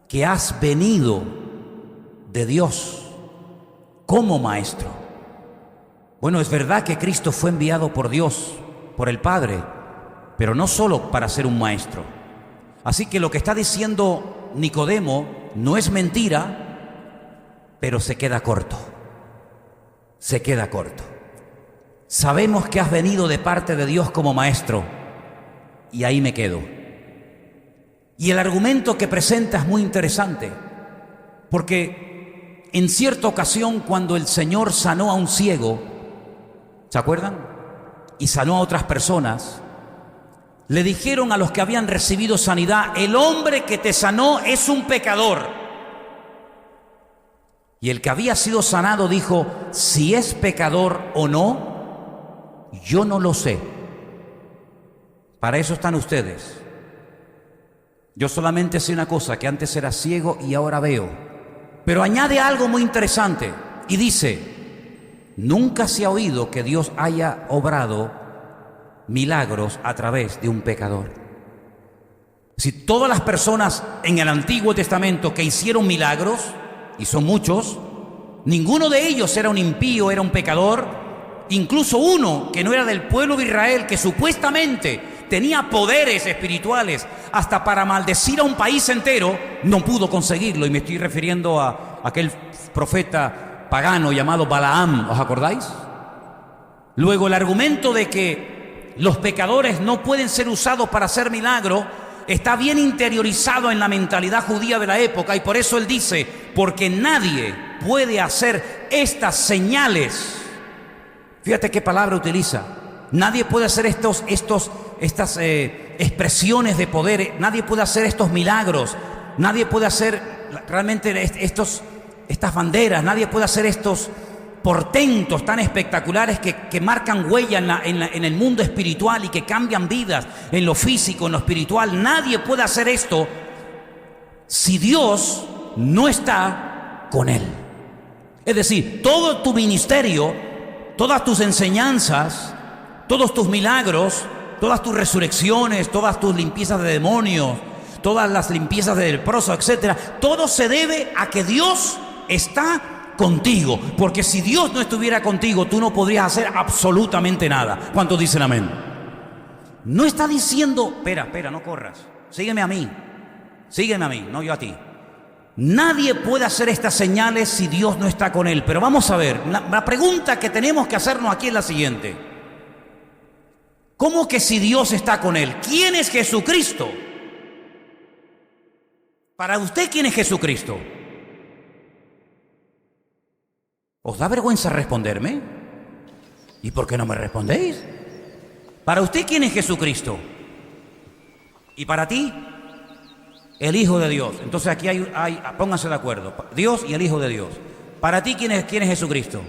que has venido de Dios como maestro. Bueno, es verdad que Cristo fue enviado por Dios, por el Padre, pero no solo para ser un maestro. Así que lo que está diciendo Nicodemo no es mentira, pero se queda corto. Se queda corto. Sabemos que has venido de parte de Dios como maestro, y ahí me quedo. Y el argumento que presenta es muy interesante, porque en cierta ocasión, cuando el Señor sanó a un ciego, ¿se acuerdan? Y sanó a otras personas, le dijeron a los que habían recibido sanidad: el hombre que te sanó es un pecador. Y el que había sido sanado dijo: si es pecador o no, yo no lo sé. Para eso están ustedes. Yo solamente sé una cosa, que antes era ciego y ahora veo. Pero añade algo muy interesante y dice: nunca se ha oído que Dios haya obrado milagros a través de un pecador. Si todas las personas en el Antiguo Testamento que hicieron milagros, y son muchos, ninguno de ellos era un impío, era un pecador. Incluso uno que no era del pueblo de Israel, que supuestamente tenía poderes espirituales hasta para maldecir a un país entero, no pudo conseguirlo. Y me estoy refiriendo a aquel profeta pagano llamado Balaam, ¿os acordáis? Luego, el argumento de que los pecadores no pueden ser usados para hacer milagro está bien interiorizado en la mentalidad judía de la época, y por eso él dice: porque nadie puede hacer estas señales. Fíjate qué palabra utiliza. Nadie puede hacer estas expresiones de poder, nadie puede hacer estos milagros, nadie puede hacer realmente estas banderas, nadie puede hacer portentos tan espectaculares que marcan huella en el mundo espiritual y que cambian vidas en lo físico, en lo espiritual. Nadie puede hacer esto si Dios no está con él. Es decir, todo tu ministerio, todas tus enseñanzas, todos tus milagros, todas tus resurrecciones, todas tus limpiezas de demonios, todas las limpiezas de leprosos, etcétera, todo se debe a que Dios está contigo. Porque si Dios no estuviera contigo, tú no podrías hacer absolutamente nada. ¿Cuántos dicen amén? No está diciendo, espera, no corras, sígueme a mí, no yo a ti. Nadie puede hacer estas señales si Dios no está con él. Pero vamos a ver, la pregunta que tenemos que hacernos aquí es la siguiente: ¿cómo que si Dios está con él? ¿Quién es Jesucristo? Para usted, ¿quién es Jesucristo? ¿Os da vergüenza responderme? ¿Y por qué no me respondéis? Para usted, ¿quién es Jesucristo? ¿Y para ti? El Hijo de Dios. Entonces aquí pónganse de acuerdo, Dios y el Hijo de Dios. Para ti, ¿quién es Jesucristo?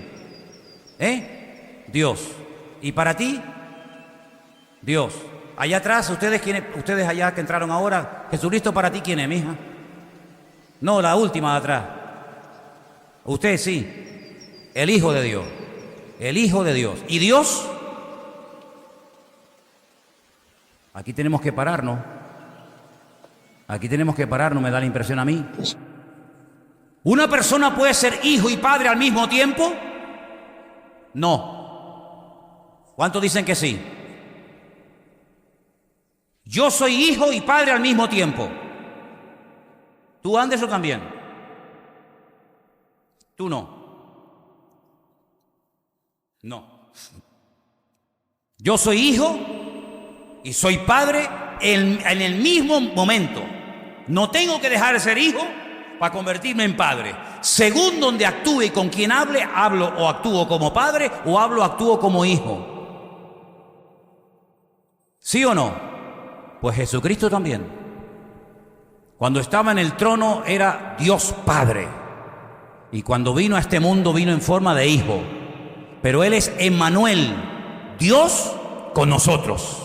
Dios. ¿Y para ti? Dios. Allá atrás, ustedes allá que entraron ahora, Jesucristo para ti, ¿quién es, mija? No, la última de atrás. Usted sí. El Hijo de Dios. El Hijo de Dios. ¿Y Dios? Aquí tenemos que pararnos. Me da la impresión a mí. ¿Una persona puede ser hijo y padre al mismo tiempo? No. ¿Cuántos dicen que sí? Yo soy hijo y padre al mismo tiempo. ¿Tú, Anderson, también? Tú no. No. Yo soy hijo y soy padre en el mismo momento. No tengo que dejar de ser hijo para convertirme en padre. Según donde actúe y con quien hable, hablo o actúo como padre o actúo como hijo. ¿Sí o no? Pues Jesucristo también. Cuando estaba en el trono era Dios Padre. Y cuando vino a este mundo vino en forma de hijo. Pero Él es Emmanuel, Dios con nosotros.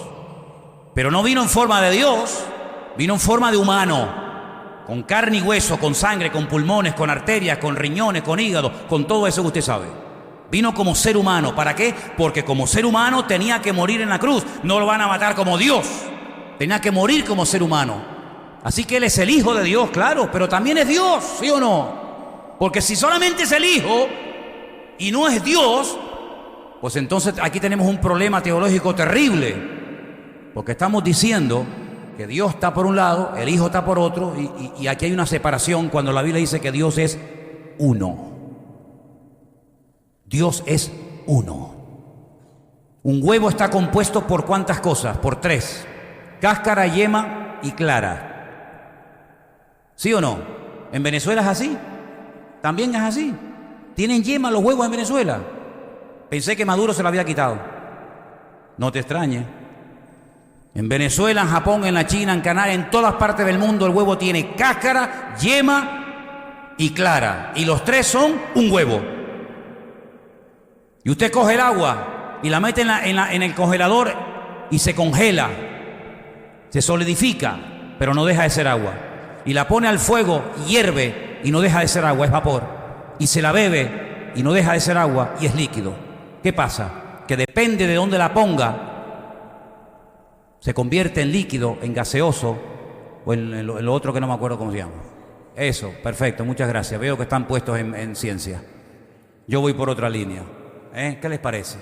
Pero no vino en forma de Dios, vino en forma de humano, con carne y hueso, con sangre, con pulmones, con arterias, con riñones, con hígado, con todo eso que usted sabe. Vino como ser humano. ¿Para qué? Porque como ser humano tenía que morir en la cruz. No lo van a matar como Dios. Tenía que morir como ser humano. Así que Él es el Hijo de Dios, claro, pero también es Dios, ¿sí o no? Porque si solamente es el Hijo y no es Dios, pues entonces aquí tenemos un problema teológico terrible. Porque estamos diciendo que Dios está por un lado, el Hijo está por otro, y aquí hay una separación cuando la Biblia dice que Dios es uno. Dios es uno. Un huevo está compuesto por ¿cuántas cosas? Por 3. Cáscara, yema y clara. ¿Sí o no? ¿En Venezuela es así? ¿También es así? ¿Tienen yema los huevos en Venezuela? Pensé que Maduro se lo había quitado. No te extrañes. En Venezuela, en Japón, en la China, en Canadá, en todas partes del mundo el huevo tiene cáscara, yema y clara. Y los 3 son un huevo. Y usted coge el agua y la mete en el congelador y se congela. Se solidifica, pero no deja de ser agua. Y la pone al fuego, hierve y no deja de ser agua, es vapor. Y se la bebe y no deja de ser agua y es líquido. ¿Qué pasa? Que depende de dónde la ponga, se convierte en líquido, en gaseoso, o en lo otro que no me acuerdo cómo se llama. Eso, perfecto, muchas gracias. Veo que están puestos en ciencia. Yo voy por otra línea. ¿Qué les parece?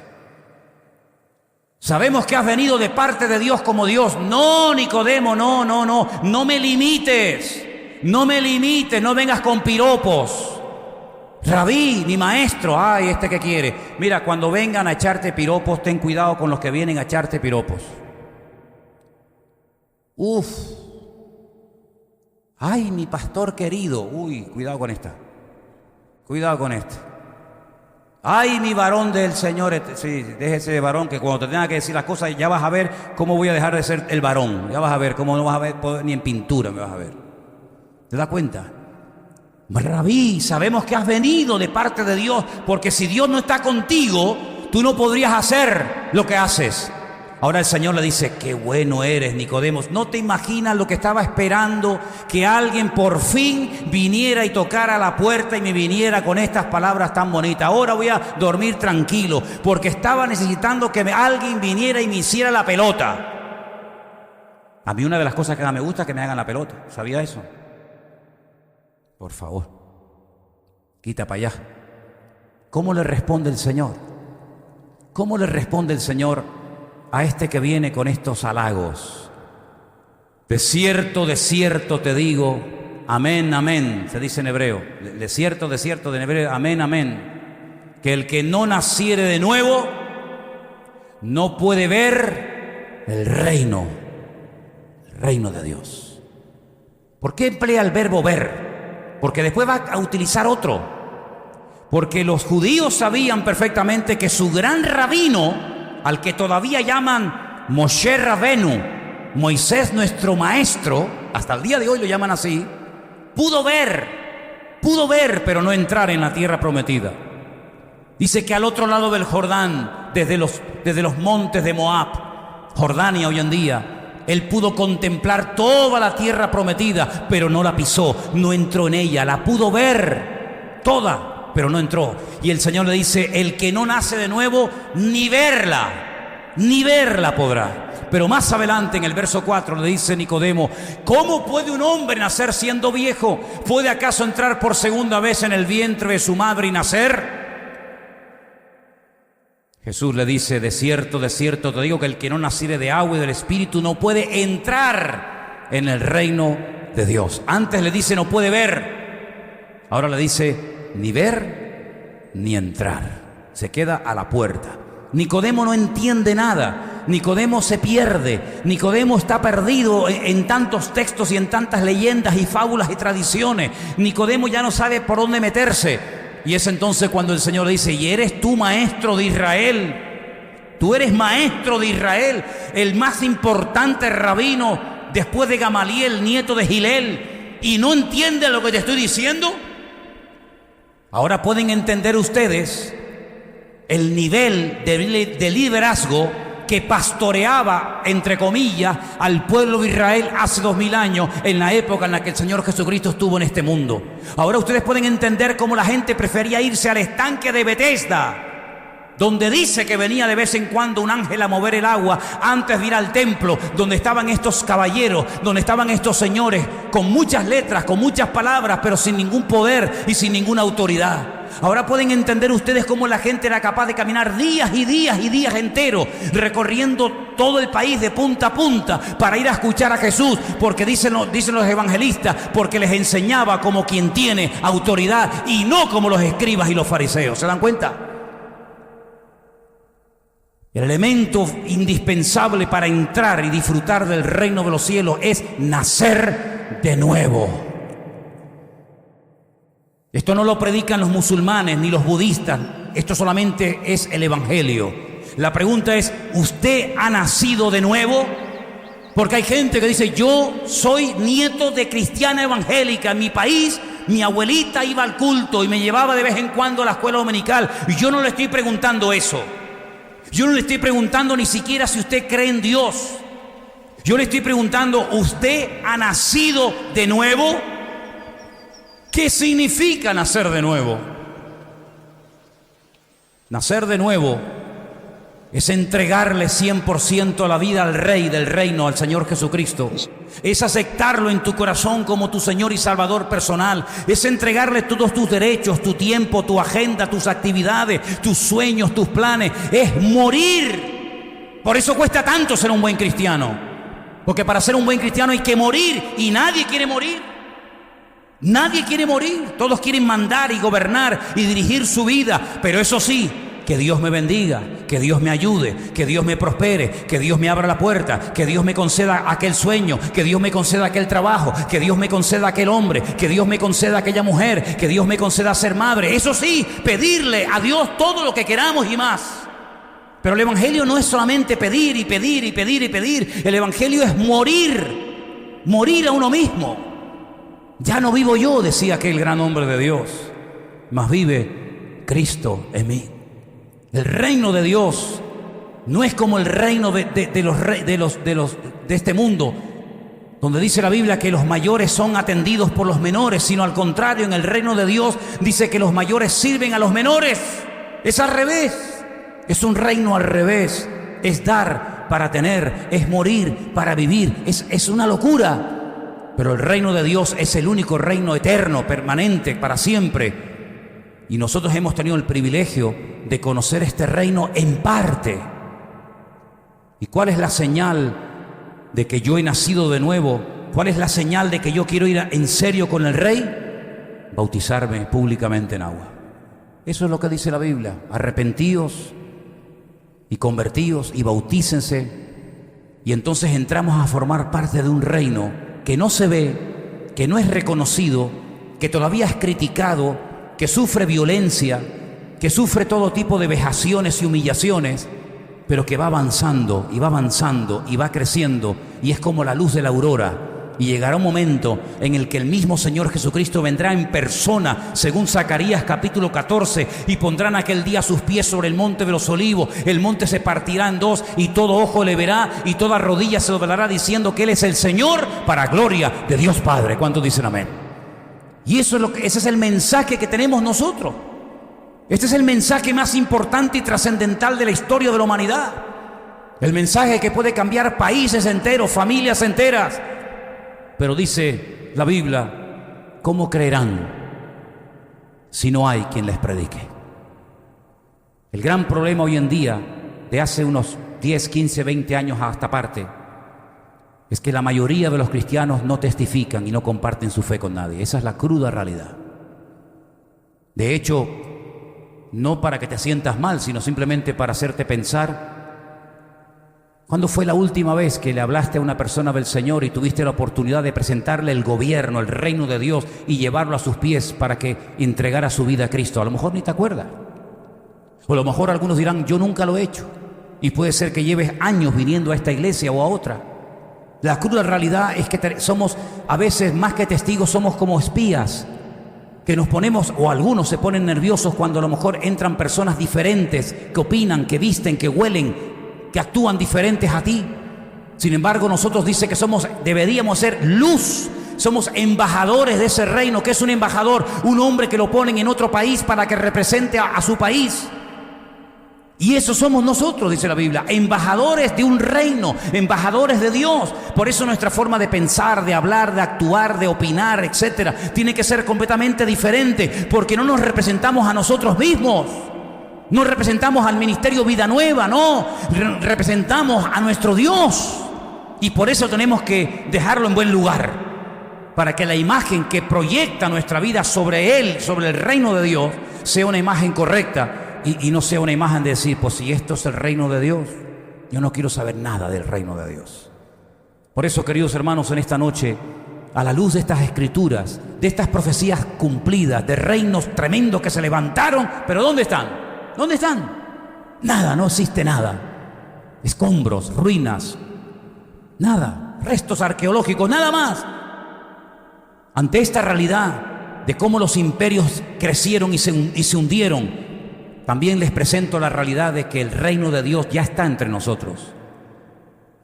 Sabemos que has venido de parte de Dios como Dios. No, Nicodemo, no me limites. No me limites, no vengas con piropos. Rabí, mi maestro, ay, ¿este qué quiere? Mira, cuando vengan a echarte piropos, ten cuidado con los que vienen a echarte piropos. Ay, mi pastor querido. Uy, cuidado con esta. Cuidado con este. Ay, mi varón del Señor. Sí, déjese de varón, que cuando te tenga que decir las cosas ya vas a ver cómo voy a dejar de ser el varón. Ya vas a ver cómo no vas a ver, ni en pintura me vas a ver. ¿Te das cuenta? Rabí, sabemos que has venido de parte de Dios, porque si Dios no está contigo, tú no podrías hacer lo que haces. Ahora el Señor le dice, qué bueno eres, Nicodemo. ¿No te imaginas lo que estaba esperando? Que alguien por fin viniera y tocara la puerta y me viniera con estas palabras tan bonitas. Ahora voy a dormir tranquilo, porque estaba necesitando que alguien viniera y me hiciera la pelota. A mí una de las cosas que más me gusta es que me hagan la pelota. ¿Sabía eso? Por favor, quita para allá. ¿Cómo le responde el Señor? ¿Cómo le responde el Señor a este que viene con estos halagos? De cierto te digo, amén, amén, se dice en hebreo. De cierto en hebreo, amén, amén. Que el que no naciere de nuevo no puede ver el reino de Dios. ¿Por qué emplea el verbo ver? Porque después va a utilizar otro. Porque los judíos sabían perfectamente que su gran rabino, al que todavía llaman Moshe Rabenu, Moisés nuestro maestro, hasta el día de hoy lo llaman así, pudo ver, pero no entrar en la tierra prometida. Dice que al otro lado del Jordán, desde los montes de Moab, Jordania hoy en día, él pudo contemplar toda la tierra prometida, pero no la pisó, no entró en ella. La pudo ver toda, pero no entró. Y el Señor le dice, el que no nace de nuevo, ni verla podrá. Pero más adelante en el verso 4 le dice Nicodemo, ¿cómo puede un hombre nacer siendo viejo? ¿Puede acaso entrar por segunda vez en el vientre de su madre y nacer? Jesús le dice, de cierto te digo que el que no naciere de agua y del Espíritu no puede entrar en el reino de Dios. Antes le dice no puede ver, ahora le dice ni ver ni entrar. Se queda a la puerta. Nicodemo no entiende nada, Nicodemo se pierde, Nicodemo está perdido en tantos textos y en tantas leyendas y fábulas y tradiciones. Nicodemo ya no sabe por dónde meterse. Y es entonces cuando el Señor le dice, ¿y eres tú maestro de Israel? Tú eres maestro de Israel, el más importante rabino después de Gamaliel, nieto de Gilel, ¿y no entiendes lo que te estoy diciendo? Ahora pueden entender ustedes el nivel de liderazgo que pastoreaba, entre comillas, al pueblo de Israel hace 2000 años, en la época en la que el Señor Jesucristo estuvo en este mundo. Ahora ustedes pueden entender cómo la gente prefería irse al estanque de Betesda, donde dice que venía de vez en cuando un ángel a mover el agua, antes de ir al templo, donde estaban estos caballeros, donde estaban estos señores, con muchas letras, con muchas palabras, pero sin ningún poder y sin ninguna autoridad. Ahora pueden entender ustedes cómo la gente era capaz de caminar días y días enteros, recorriendo todo el país de punta a punta para ir a escuchar a Jesús, porque dicen los evangelistas, porque les enseñaba como quien tiene autoridad y no como los escribas y los fariseos. ¿Se dan cuenta? El elemento indispensable para entrar y disfrutar del reino de los cielos es nacer de nuevo. Esto no lo predican los musulmanes ni los budistas, esto solamente es el evangelio. La pregunta es, ¿usted ha nacido de nuevo? Porque hay gente que dice, yo soy nieto de cristiana evangélica. En mi país, mi abuelita iba al culto y me llevaba de vez en cuando a la escuela dominical. Y yo no le estoy preguntando eso. Yo no le estoy preguntando ni siquiera si usted cree en Dios. Yo le estoy preguntando, ¿usted ha nacido de nuevo? ¿Qué significa nacer de nuevo? Nacer de nuevo es entregarle 100% a la vida al Rey del Reino, al Señor Jesucristo. Es aceptarlo en tu corazón como tu Señor y Salvador personal. Es entregarle todos tus derechos, tu tiempo, tu agenda, tus actividades, tus sueños, tus planes. Es morir. Por eso cuesta tanto ser un buen cristiano. Porque para ser un buen cristiano hay que morir y nadie quiere morir. Nadie quiere morir, todos quieren mandar y gobernar y dirigir su vida, pero eso sí, que Dios me bendiga, que Dios me ayude, que Dios me prospere, que Dios me abra la puerta, que Dios me conceda aquel sueño, que Dios me conceda aquel trabajo, que Dios me conceda aquel hombre, que Dios me conceda aquella mujer, que Dios me conceda ser madre. Eso sí, pedirle a Dios todo lo que queramos y más. Pero el evangelio no es solamente pedir y pedir y pedir y pedir, el evangelio es morir a uno mismo. Ya no vivo yo, decía aquel gran hombre de Dios, mas vive Cristo en mí. El reino de Dios no es como el reino de este mundo, donde dice la Biblia que los mayores son atendidos por los menores, sino al contrario, en el reino de Dios dice que los mayores sirven a los menores. Es al revés, es un reino al revés, es dar para tener, es morir para vivir, es una locura. Pero el reino de Dios es el único reino eterno, permanente, para siempre. Y nosotros hemos tenido el privilegio de conocer este reino en parte. ¿Y cuál es la señal de que yo he nacido de nuevo? ¿Cuál es la señal de que yo quiero ir en serio con el Rey? Bautizarme públicamente en agua. Eso es lo que dice la Biblia. Arrepentíos y convertíos y bautícense. Y entonces entramos a formar parte de un reino que no se ve, que no es reconocido, que todavía es criticado, que sufre violencia, que sufre todo tipo de vejaciones y humillaciones, pero que va avanzando y va avanzando y va creciendo, y es como la luz de la aurora. Y llegará un momento en el que el mismo Señor Jesucristo vendrá en persona, según Zacarías capítulo 14, y pondrán aquel día sus pies sobre el monte de los olivos. El monte se partirá en dos y todo ojo le verá y toda rodilla se doblará diciendo que Él es el Señor, para gloria de Dios Padre. ¿Cuántos dicen amén? Y ese es el mensaje que tenemos nosotros. Este es el mensaje más importante y trascendental de la historia de la humanidad. El mensaje que puede cambiar países enteros, familias enteras. Pero dice la Biblia, ¿cómo creerán si no hay quien les predique? El gran problema hoy en día, de hace unos 10, 15, 20 años a esta parte, es que la mayoría de los cristianos no testifican y no comparten su fe con nadie. Esa es la cruda realidad. De hecho, no para que te sientas mal, sino simplemente para hacerte pensar. ¿Cuándo fue la última vez que le hablaste a una persona del Señor y tuviste la oportunidad de presentarle el gobierno, el reino de Dios y llevarlo a sus pies para que entregara su vida a Cristo? A lo mejor ni te acuerdas. O a lo mejor algunos dirán, yo nunca lo he hecho. Y puede ser que lleves años viniendo a esta iglesia o a otra. La cruda realidad es que somos, a veces más que testigos, somos como espías. Que nos ponemos, o algunos se ponen nerviosos cuando a lo mejor entran personas diferentes, que opinan, que visten, que huelen, que actúan diferentes a ti. Sin embargo, nosotros dice que deberíamos ser luz, somos embajadores de ese reino. ¿Qué es un embajador? Un hombre que lo ponen en otro país para que represente a su país. Y eso somos nosotros, dice la Biblia, embajadores de un reino, embajadores de Dios. Por eso nuestra forma de pensar, de hablar, de actuar, de opinar, etcétera, tiene que ser completamente diferente, porque no nos representamos a nosotros mismos. No representamos al ministerio Vida Nueva, no, representamos a nuestro Dios. Y por eso tenemos que dejarlo en buen lugar, para que la imagen que proyecta nuestra vida sobre Él, sobre el reino de Dios, sea una imagen correcta y no sea una imagen de decir, pues si esto es el reino de Dios, yo no quiero saber nada del reino de Dios. Por eso, queridos hermanos, en esta noche, a la luz de estas escrituras, de estas profecías cumplidas, de reinos tremendos que se levantaron, pero ¿dónde están? ¿Dónde están? Nada, no existe nada. Escombros, ruinas, nada, restos arqueológicos, nada más. Ante esta realidad de cómo los imperios crecieron y se hundieron, también les presento la realidad de que el reino de Dios ya está entre nosotros.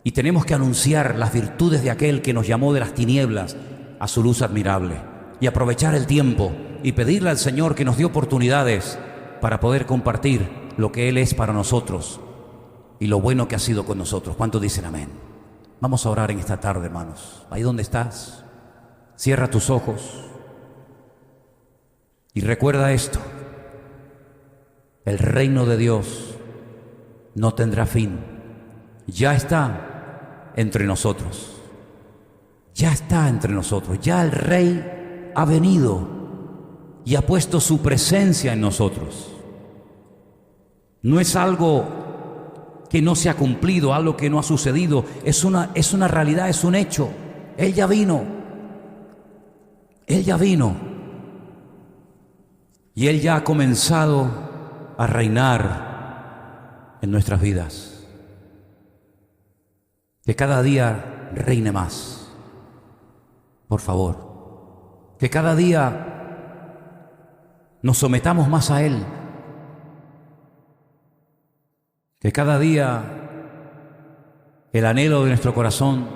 Y tenemos que anunciar las virtudes de aquel que nos llamó de las tinieblas a su luz admirable. Y aprovechar el tiempo y pedirle al Señor que nos dé oportunidades para poder compartir lo que Él es para nosotros y lo bueno que ha sido con nosotros. ¿Cuántos dicen amén? Vamos a orar en esta tarde, hermanos. Ahí donde estás, cierra tus ojos y recuerda esto: el reino de Dios no tendrá fin. Ya está entre nosotros. Ya está entre nosotros. Ya el Rey ha venido y ha puesto su presencia en nosotros. No es algo que no se ha cumplido, algo que no ha sucedido. Es una realidad, es un hecho. Él ya vino. Él ya vino. Y Él ya ha comenzado a reinar en nuestras vidas. Que cada día reine más. Por favor, que cada día nos sometamos más a Él, que cada día el anhelo de nuestro corazón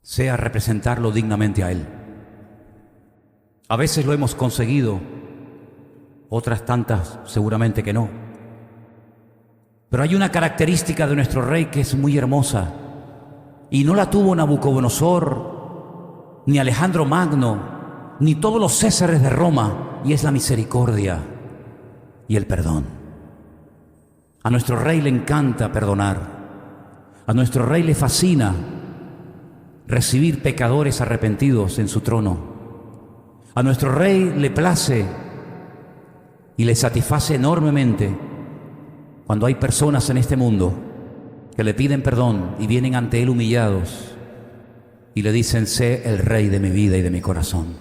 sea representarlo dignamente a Él. A veces lo hemos conseguido, otras tantas seguramente que no. Pero hay una característica de nuestro Rey que es muy hermosa, y no la tuvo Nabucodonosor, ni Alejandro Magno, ni todos los Césares de Roma, y es la misericordia y el perdón. A nuestro Rey le encanta perdonar. A nuestro Rey le fascina recibir pecadores arrepentidos en su trono. A nuestro Rey le place y le satisface enormemente cuando hay personas en este mundo que le piden perdón y vienen ante Él humillados y le dicen: sé el Rey de mi vida y de mi corazón.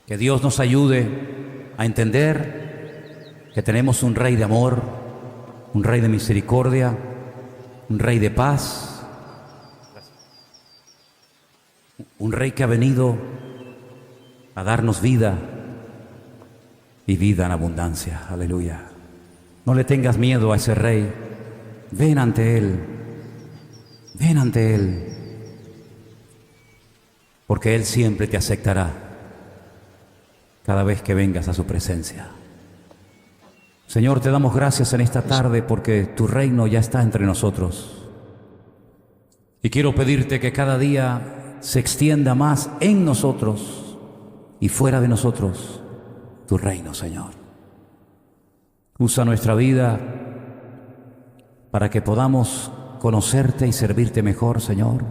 Que Dios nos ayude a entender que tenemos un Rey de amor, un Rey de misericordia, un Rey de paz, un Rey que ha venido a darnos vida y vida en abundancia. Aleluya. No le tengas miedo a ese Rey. Ven ante Él. Ven ante Él. Porque Él siempre te aceptará cada vez que vengas a su presencia. Señor, te damos gracias en esta tarde porque tu reino ya está entre nosotros. Y quiero pedirte que cada día se extienda más en nosotros y fuera de nosotros tu reino, Señor. Usa nuestra vida para que podamos conocerte y servirte mejor, Señor.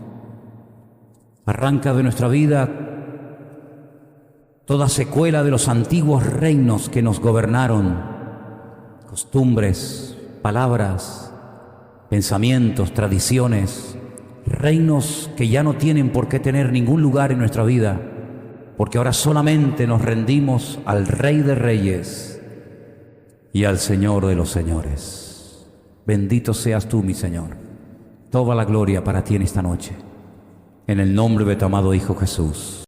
Arranca de nuestra vida toda secuela de los antiguos reinos que nos gobernaron, costumbres, palabras, pensamientos, tradiciones, reinos que ya no tienen por qué tener ningún lugar en nuestra vida, porque ahora solamente nos rendimos al Rey de Reyes y al Señor de los Señores. Bendito seas tú, mi Señor. Toda la gloria para ti en esta noche. En el nombre de tu amado Hijo Jesús.